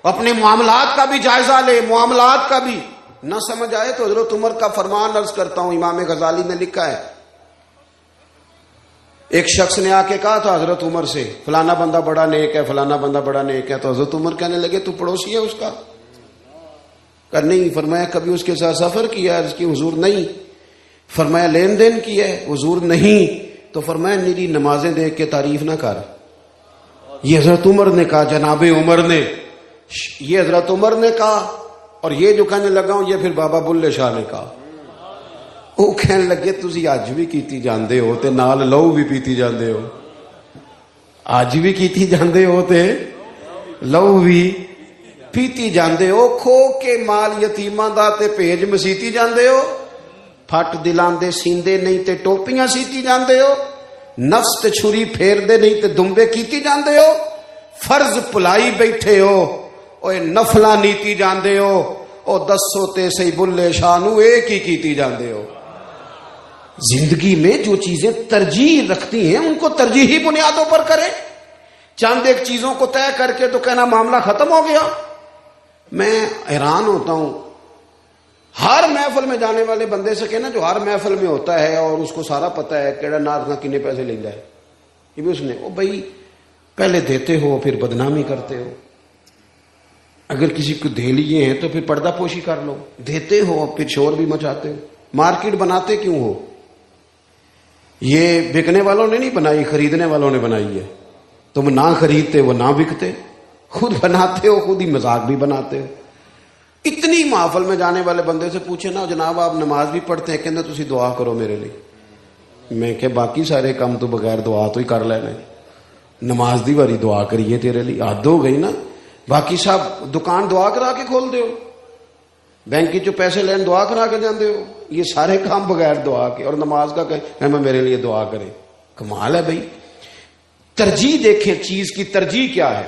اپنے معاملات کا بھی جائزہ لے. معاملات کا بھی نہ سمجھ آئے تو حضرت عمر کا فرمان عرض کرتا ہوں، امام غزالی نے لکھا ہے. ایک شخص نے آ کے کہا تھا حضرت عمر سے فلانا بندہ بڑا نیک ہے، فلانا بندہ بڑا نیک ہے. تو حضرت عمر کہنے لگے تو پڑوسی ہے اس کا؟ کہ نہیں. فرمایا کبھی اس کے ساتھ سفر کیا؟ اس کی حضور نہیں. فرمایا لین دین کی ہے؟ حضور نہیں. تو فرمایا نیری نمازیں دیکھ کے تعریف نہ کر. یہ حضرت عمر نے کہا، جناب عمر نے. یہ حضرت عمر نے کہا، اور یہ جو کہنے لگا ہوں یہ پھر بابا بلے شاہ نے کہا۔ وہ کہنے لگے تسی اج بھی کیتی جاندے ہو تے نال لہو بھی پیتی جاندے ہو، اج بھی کیتی جاندے ہو تے لہو بھی پیتی جاندے ہو، کھو کے مال یتیماں دا تے بھیج مسیتی جاندے ہو، پھٹ دلاں دے سیندے نہیں تے ٹوپیاں سیتی جاندے ہو، نفس تے چھری پھیر دے نہیں تے دمبے کیتی جاندے ہو، فرض پلائی بیٹھے ہو، اوے نفلاں نیتی جاندے ہو، او دسو تے سی بلے شاہ نو ایک ہی کیتی جاندے ہو۔ زندگی میں جو چیزیں ترجیح رکھتی ہیں ان کو ترجیحی بنیادوں پر کریں، چند ایک چیزوں کو طے کر کے تو کہنا معاملہ ختم ہو گیا۔ میں حیران ہوتا ہوں ہر محفل میں جانے والے بندے سے کہنا جو ہر محفل میں ہوتا ہے اور اس کو سارا پتہ ہے کیڑا ناز کا کنے پیسے لیندا ہے، یہ بھی اس نے او بھائی پہلے دیتے ہو پھر بدنامی کرتے ہو، اگر کسی کو دے لیے ہیں تو پھر پردہ پوشی کر لو، دیتے ہو پھر شور بھی مچاتے ہو، مارکیٹ بناتے کیوں ہو؟ یہ بکنے والوں نے نہیں بنائی، خریدنے والوں نے بنائی ہے، تم نہ خریدتے وہ نہ بکتے، خود بناتے ہو خود ہی مذاق بھی بناتے ہو۔ اتنی محفل میں جانے والے بندے سے پوچھے نا جناب آپ نماز بھی پڑھتے ہیں، کہنا تسی دعا کرو میرے لیے، میں کہ باقی سارے کام تو بغیر دعا تو ہی کر لینے، نماز دی واری دعا کریے تیرے لیے، حد ہو گئی نا، باقی صاحب دکان دعا کرا کے کھول دے ہو، بینک کی جو پیسے لین دعا کرا کے جاندے ہو، یہ سارے کام بغیر دعا کے، اور نماز کا کہ میں میرے لیے دعا کرے، کمال ہے بھائی۔ ترجیح دیکھیں چیز کی ترجیح کیا ہے۔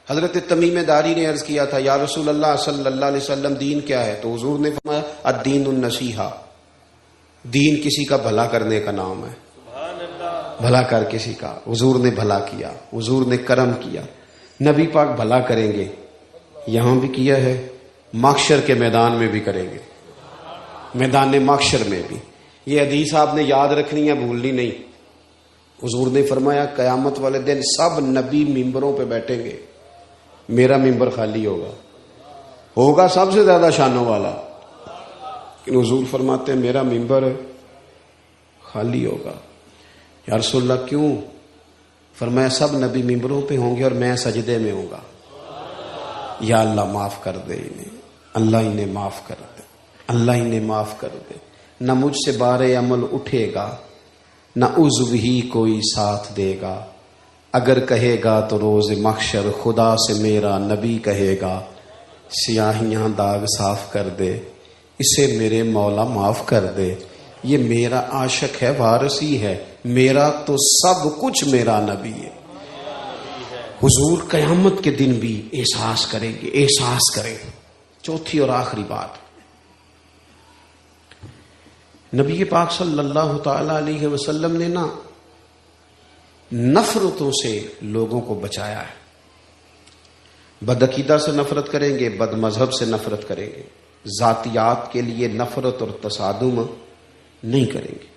حضرت تمیم داری نے عرض کیا تھا یا رسول اللہ صلی اللہ علیہ وسلم دین کیا ہے؟ تو حضور نے فرمایا الدین النصیحہ، دین کسی کا بھلا کرنے کا نام ہے، بھلا کر کسی کا۔ حضور نے بھلا کیا، حضور نے کرم کیا، نبی پاک بھلا کریں گے، یہاں بھی کیا ہے، محشر کے میدان میں بھی کریں گے، میدان محشر میں بھی۔ یہ حدیث آپ نے یاد رکھنی ہے، بھولنی نہیں۔ حضور نے فرمایا قیامت والے دن سب نبی ممبروں پہ بیٹھیں گے، میرا ممبر خالی ہوگا سب سے زیادہ شانوں والا، لیکن حضور فرماتے ہیں میرا ممبر خالی ہوگا۔ یا رسول اللہ کیوں؟ فرمایا سب نبی ممبروں پہ ہوں گے اور میں سجدے میں ہوں گا، یا اللہ معاف کر دے انہیں، اللہ انہیں معاف کر دے، اللہ انہیں معاف کر دے۔ نہ مجھ سے بارے عمل اٹھے گا، نہ عضو ہی کوئی ساتھ دے گا، اگر کہے گا تو روز محشر خدا سے میرا نبی کہے گا سیاہیاں داغ صاف کر دے، اسے میرے مولا معاف کر دے، یہ میرا عاشق ہے وارثی ہے، میرا تو سب کچھ میرا نبی ہے۔ حضور قیامت کے دن بھی احساس کریں گے، احساس کریں۔ چوتھی اور آخری بات، نبی پاک صلی اللہ تعالی علیہ وسلم نے نا نفرتوں سے لوگوں کو بچایا ہے۔ بدعقیدہ سے نفرت کریں گے، بد مذہب سے نفرت کریں گے، ذاتیات کے لیے نفرت اور تصادم نہیں کریں گے۔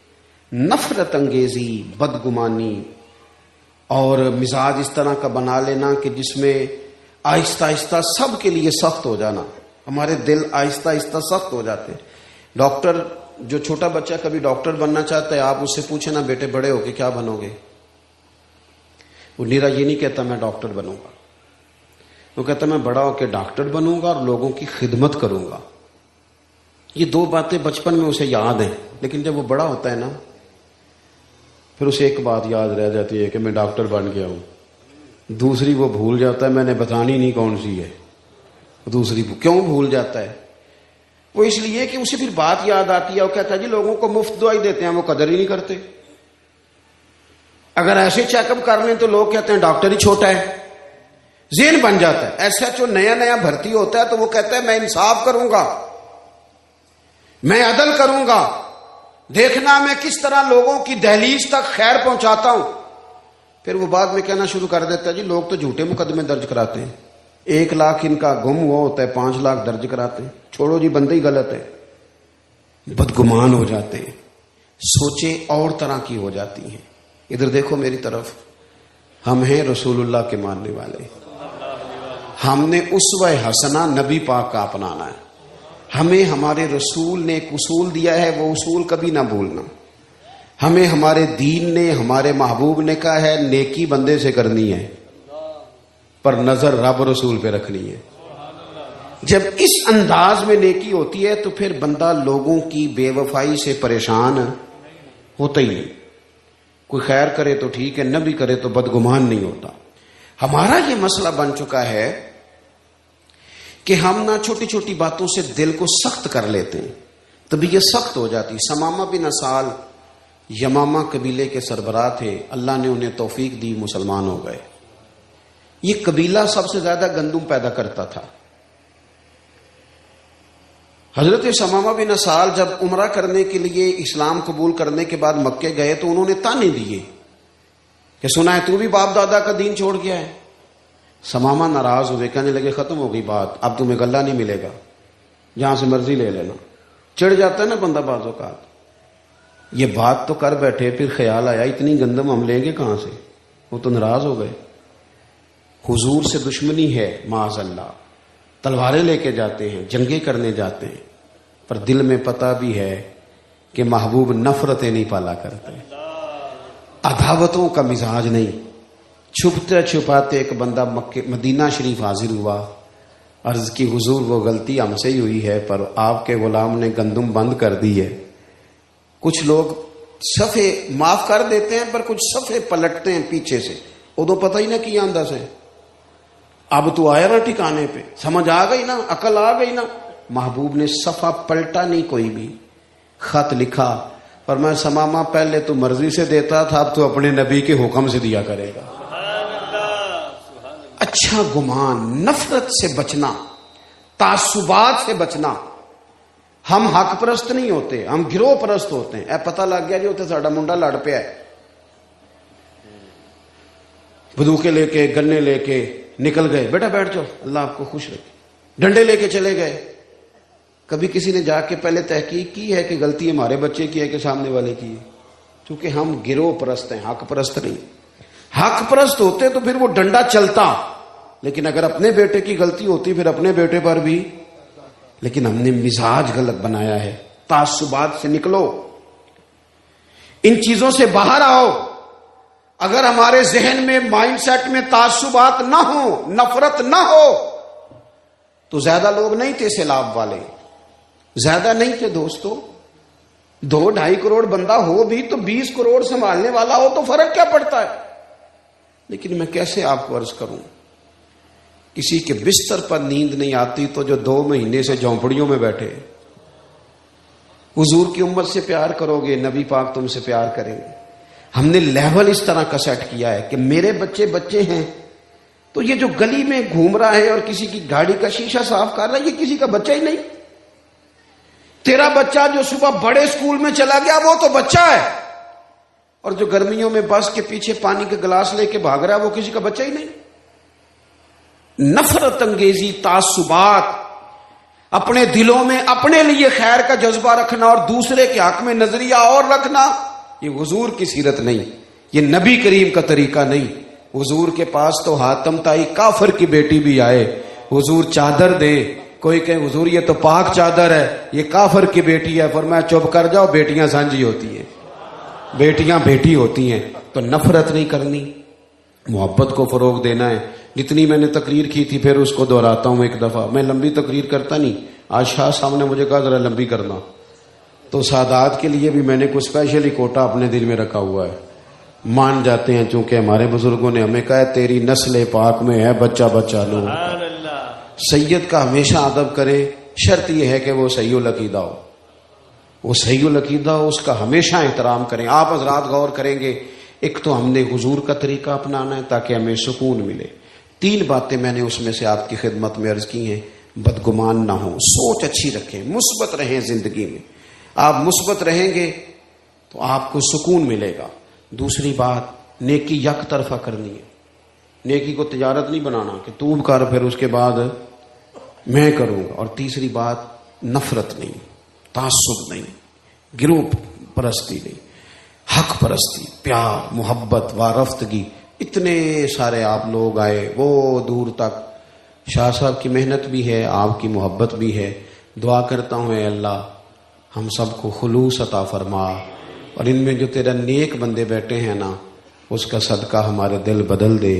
نفرت انگیزی، بدگمانی اور مزاج اس طرح کا بنا لینا کہ جس میں آہستہ آہستہ سب کے لیے سخت ہو جانا، ہمارے دل آہستہ آہستہ سخت ہو جاتے ہیں۔ ڈاکٹر، جو چھوٹا بچہ کبھی ڈاکٹر بننا چاہتا ہے، آپ اس سے پوچھیں نا بیٹے بڑے ہو کے کیا بنو گے، وہ نیرا یہ نہیں کہتا میں ڈاکٹر بنوں گا، وہ کہتا میں بڑا ہو کے ڈاکٹر بنوں گا اور لوگوں کی خدمت کروں گا۔ یہ دو باتیں بچپن میں اسے یاد ہیں، لیکن جب وہ بڑا ہوتا ہے نا پھر اسے ایک بات یاد رہ جاتی ہے کہ میں ڈاکٹر بن گیا ہوں، دوسری وہ بھول جاتا ہے، میں نے بتانی نہیں کون سی ہے دوسری۔ کیوں بھول جاتا ہے؟ وہ اس لیے کہ اسے پھر بات یاد آتی ہے، وہ کہتا ہے جی لوگوں کو مفت دوائی دیتے ہیں وہ قدر ہی نہیں کرتے، اگر ایسے چیک اپ کر لیں تو لوگ کہتے ہیں ڈاکٹر ہی چھوٹا ہے، ذہن بن جاتا ہے۔ ایسا جو نیا نیا بھرتی ہوتا ہے تو وہ کہتا ہے میں انصاف کروں گا، میں عدل کروں گا، دیکھنا میں کس طرح لوگوں کی دہلیز تک خیر پہنچاتا ہوں۔ پھر وہ بعد میں کہنا شروع کر دیتا ہے جی لوگ تو جھوٹے مقدمے درج کراتے ہیں، 1 لاکھ ان کا گم ہوا ہوتا ہے 5 لاکھ درج کراتے ہیں، چھوڑو جی بندے ہی غلط ہے، بدگمان ہو جاتے ہیں، سوچیں اور طرح کی ہو جاتی ہیں۔ ادھر دیکھو میری طرف، ہم ہیں رسول اللہ کے ماننے والے، ہم نے اسوہ حسنہ نبی پاک کا اپنانا ہے، ہمیں ہمارے رسول نے ایک اصول دیا ہے، وہ اصول کبھی نہ بھولنا۔ ہمیں ہمارے دین نے، ہمارے محبوب نے کہا ہے نیکی بندے سے کرنی ہے، پر نظر رب رسول پہ رکھنی ہے. جب اس انداز میں نیکی ہوتی ہے تو پھر بندہ لوگوں کی بے وفائی سے پریشان ہوتا ہی نہیں. کوئی خیر کرے تو ٹھیک ہے، نہ بھی کرے تو بدگمان نہیں ہوتا. ہمارا یہ مسئلہ بن چکا ہے کہ ہم نہ چھوٹی چھوٹی باتوں سے دل کو سخت کر لیتے ہیں، تبھی یہ سخت ہو جاتی. ثمامہ بن اسال یمامہ قبیلے کے سربراہ تھے، اللہ نے انہیں توفیق دی، مسلمان ہو گئے. یہ قبیلہ سب سے زیادہ گندم پیدا کرتا تھا. حضرت ثمامہ بن اسال جب عمرہ کرنے کے لیے اسلام قبول کرنے کے بعد مکے گئے تو انہوں نے تانے دیے کہ سنا ہے تو بھی باپ دادا کا دین چھوڑ گیا ہے. ثمامہ ناراض ہوئے، کہنے لگے ختم ہو گئی بات، اب تمہیں غلہ نہیں ملے گا، جہاں سے مرضی لے لینا. چڑھ جاتا ہے نا بندہ بعض اوقات. یہ بات تو کر بیٹھے، پھر خیال آیا اتنی گندم ہم لیں گے کہاں سے، وہ تو ناراض ہو گئے. حضور سے دشمنی ہے معاذ اللہ، تلواریں لے کے جاتے ہیں، جنگیں کرنے جاتے ہیں، پر دل میں پتہ بھی ہے کہ محبوب نفرتیں نہیں پالا کرتے، عداوتوں کا مزاج نہیں. چھپتے چھپاتے ایک بندہ مدینہ شریف حاضر ہوا، عرض کی حضور وہ غلطی ہم سے ہی ہوئی ہے، پر آپ کے غلام نے گندم بند کر دی ہے. کچھ لوگ صفے معاف کر دیتے ہیں پر کچھ صفے پلٹتے ہیں پیچھے سے، ادو پتہ ہی نہ کیا اندر سے. اب تو آیا نا ٹھکانے پہ، سمجھ آ گئی نا، عقل آ گئی نا. محبوب نے صفحہ پلٹا نہیں، کوئی بھی خط لکھا، پر میں ثمامہ پہلے تو مرضی سے دیتا تھا، اب تو اپنے نبی کے حکم سے دیا کرے گا. اچھا گمان، نفرت سے بچنا، تعصبات سے بچنا. ہم حق پرست نہیں ہوتے، ہم گروہ پرست ہوتے ہیں. اے پتہ لگ گیا جی اتنے ساڈا منڈا لڑ پیا ہے، بندوقیں لے کے گنے لے کے نکل گئے، بیٹا بیٹھ جاؤ اللہ آپ کو خوش رکھے، ڈنڈے لے کے چلے گئے. کبھی کسی نے جا کے پہلے تحقیق کی ہے کہ غلطی ہمارے بچے کی ہے کہ سامنے والے کی ہے؟ چونکہ ہم گروہ پرست ہیں، حق پرست نہیں. حق پرست ہوتے تو پھر وہ ڈنڈا چلتا، لیکن اگر اپنے بیٹے کی غلطی ہوتی پھر اپنے بیٹے پر بھی. لیکن ہم نے مزاج غلط بنایا ہے. تعصبات سے نکلو، ان چیزوں سے باہر آؤ. اگر ہمارے ذہن میں مائنڈ سیٹ میں تعصبات نہ ہو، نفرت نہ ہو، تو زیادہ لوگ نہیں تھے سیلاب والے، زیادہ نہیں تھے دوستو. 2-2.5 کروڑ بندہ ہو بھی تو 20 کروڑ سنبھالنے والا ہو تو فرق کیا پڑتا ہے. لیکن میں کیسے آپ کو عرض کروں، کسی کے بستر پر نیند نہیں آتی تو جو 2 مہینے سے جھونپڑیوں میں بیٹھے. حضور کی امت سے پیار کرو گے، نبی پاک تم سے پیار کریں گے. ہم نے لیول اس طرح کا سیٹ کیا ہے کہ میرے بچے ہیں تو یہ جو گلی میں گھوم رہا ہے اور کسی کی گاڑی کا شیشہ صاف کر رہا ہے، یہ کسی کا بچہ ہی نہیں. تیرا بچہ جو صبح بڑے اسکول میں چلا گیا وہ تو بچہ ہے، اور جو گرمیوں میں بس کے پیچھے پانی کے گلاس لے کے بھاگ رہا ہے وہ کسی کا بچہ ہی نہیں. نفرت انگیزی، تعصبات، اپنے دلوں میں اپنے لیے خیر کا جذبہ رکھنا اور دوسرے کے حق میں نظریہ اور رکھنا، یہ حضور کی سیرت نہیں، یہ نبی کریم کا طریقہ نہیں. حضور کے پاس تو حاتم تائی کافر کی بیٹی بھی آئے، حضور چادر دے، کوئی کہے حضور یہ تو پاک چادر ہے، یہ کافر کی بیٹی ہے. فرمایا چپ کر جاؤ، بیٹیاں سانجھی ہوتی ہیں، بیٹیاں بیٹی ہوتی ہیں. تو نفرت نہیں کرنی، محبت کو فروغ دینا ہے. جتنی میں نے تقریر کی تھی پھر اس کو دہراتا ہوں ایک دفعہ. میں لمبی تقریر کرتا نہیں، آج شاہ صاحب نے مجھے کہا ذرا لمبی کرنا، تو سادات کے لیے بھی میں نے کوئی اسپیشلی کوٹا اپنے دل میں رکھا ہوا ہے. مان جاتے ہیں چونکہ ہمارے بزرگوں نے ہمیں کہا ہے تیری نسل پاک میں ہے بچہ بچہ لو. سید کا ہمیشہ ادب کرے، شرط یہ ہے کہ وہ صحیح العقیدہ ہو، وہ صحیح العقیدہ ہو، اس کا ہمیشہ احترام کریں. آپ حضرات غور کریں گے، ایک تو ہم نے حضور کا طریقہ اپنانا ہے تاکہ ہمیں سکون ملے. 3 باتیں میں نے اس میں سے آپ کی خدمت میں عرض کی ہیں. بدگمان نہ ہوں، سوچ اچھی رکھیں، مثبت رہیں زندگی میں. آپ مثبت رہیں گے تو آپ کو سکون ملے گا. دوسری بات، نیکی یک طرفہ کرنی ہے. نیکی کو تجارت نہیں بنانا کہ تو کر پھر اس کے بعد میں کروں گا. اور تیسری بات، نفرت نہیں، تعصب نہیں، گروہ پرستی نہیں، حق پرستی، پیار، محبت، وارفتگی. اتنے سارے آپ لوگ آئے وہ دور تک. شاہ صاحب کی محنت بھی ہے، آپ کی محبت بھی ہے. دعا کرتا ہوں اے اللہ ہم سب کو خلوص عطا فرما، اور ان میں جو تیرا نیک بندے بیٹھے ہیں نا اس کا صدقہ ہمارے دل بدل دے